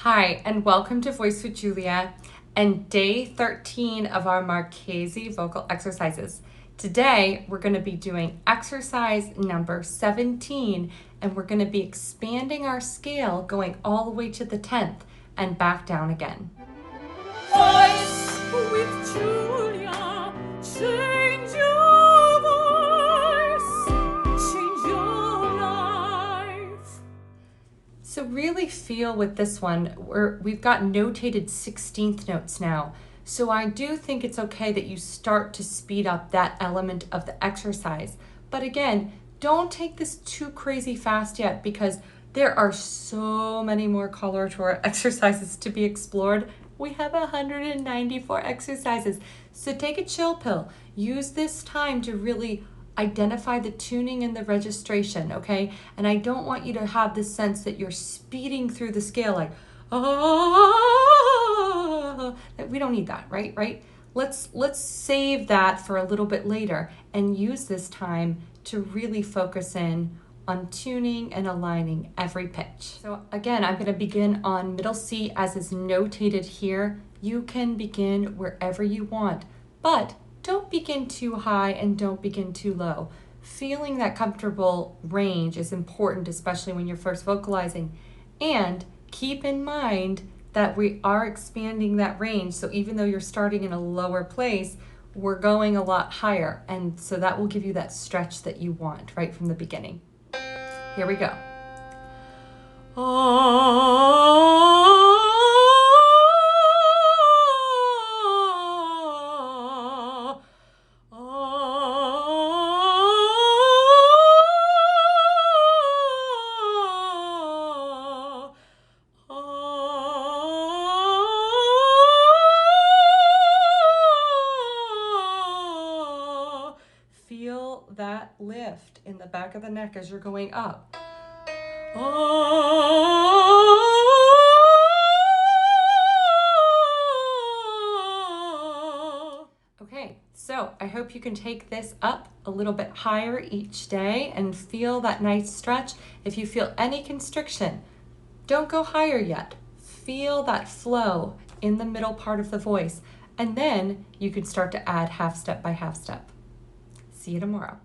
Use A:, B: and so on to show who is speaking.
A: Hi, and welcome to Voice with Julia and day 13 of our Marchesi vocal exercises. Today, we're going to be doing exercise number 17, and we're going to be expanding our scale going all the way to the 10th and back down again.
B: Voice with Julia, change your voice, change your life.
A: So really feel with this one, we've got notated 16th notes now. So I do think it's okay that you start to speed up that element of the exercise. But again, don't take this too crazy fast yet because there are so many more coloratura exercises to be explored. We have 194 exercises. So take a chill pill. Use this time to really identify the tuning and the registration, okay? And I don't want you to have this sense that you're speeding through the scale like, oh, we don't need that, right? Let's save that for a little bit later and use this time to really focus in on tuning and aligning every pitch. So again, I'm going to begin on middle C as is notated here. You can begin wherever you want, but don't begin too high and don't begin too low. Feeling that comfortable range is important, especially when you're first vocalizing. And keep in mind that we are expanding that range. So even though you're starting in a lower place, we're going a lot higher. And so that will give you that stretch that you want right from the beginning. Here we go. Feel that lift in the back of the neck as you're going up. Okay, so I hope you can take this up a little bit higher each day and feel that nice stretch. If you feel any constriction, don't go higher yet. Feel that flow in the middle part of the voice, and then you can start to add half step by half step. See you tomorrow.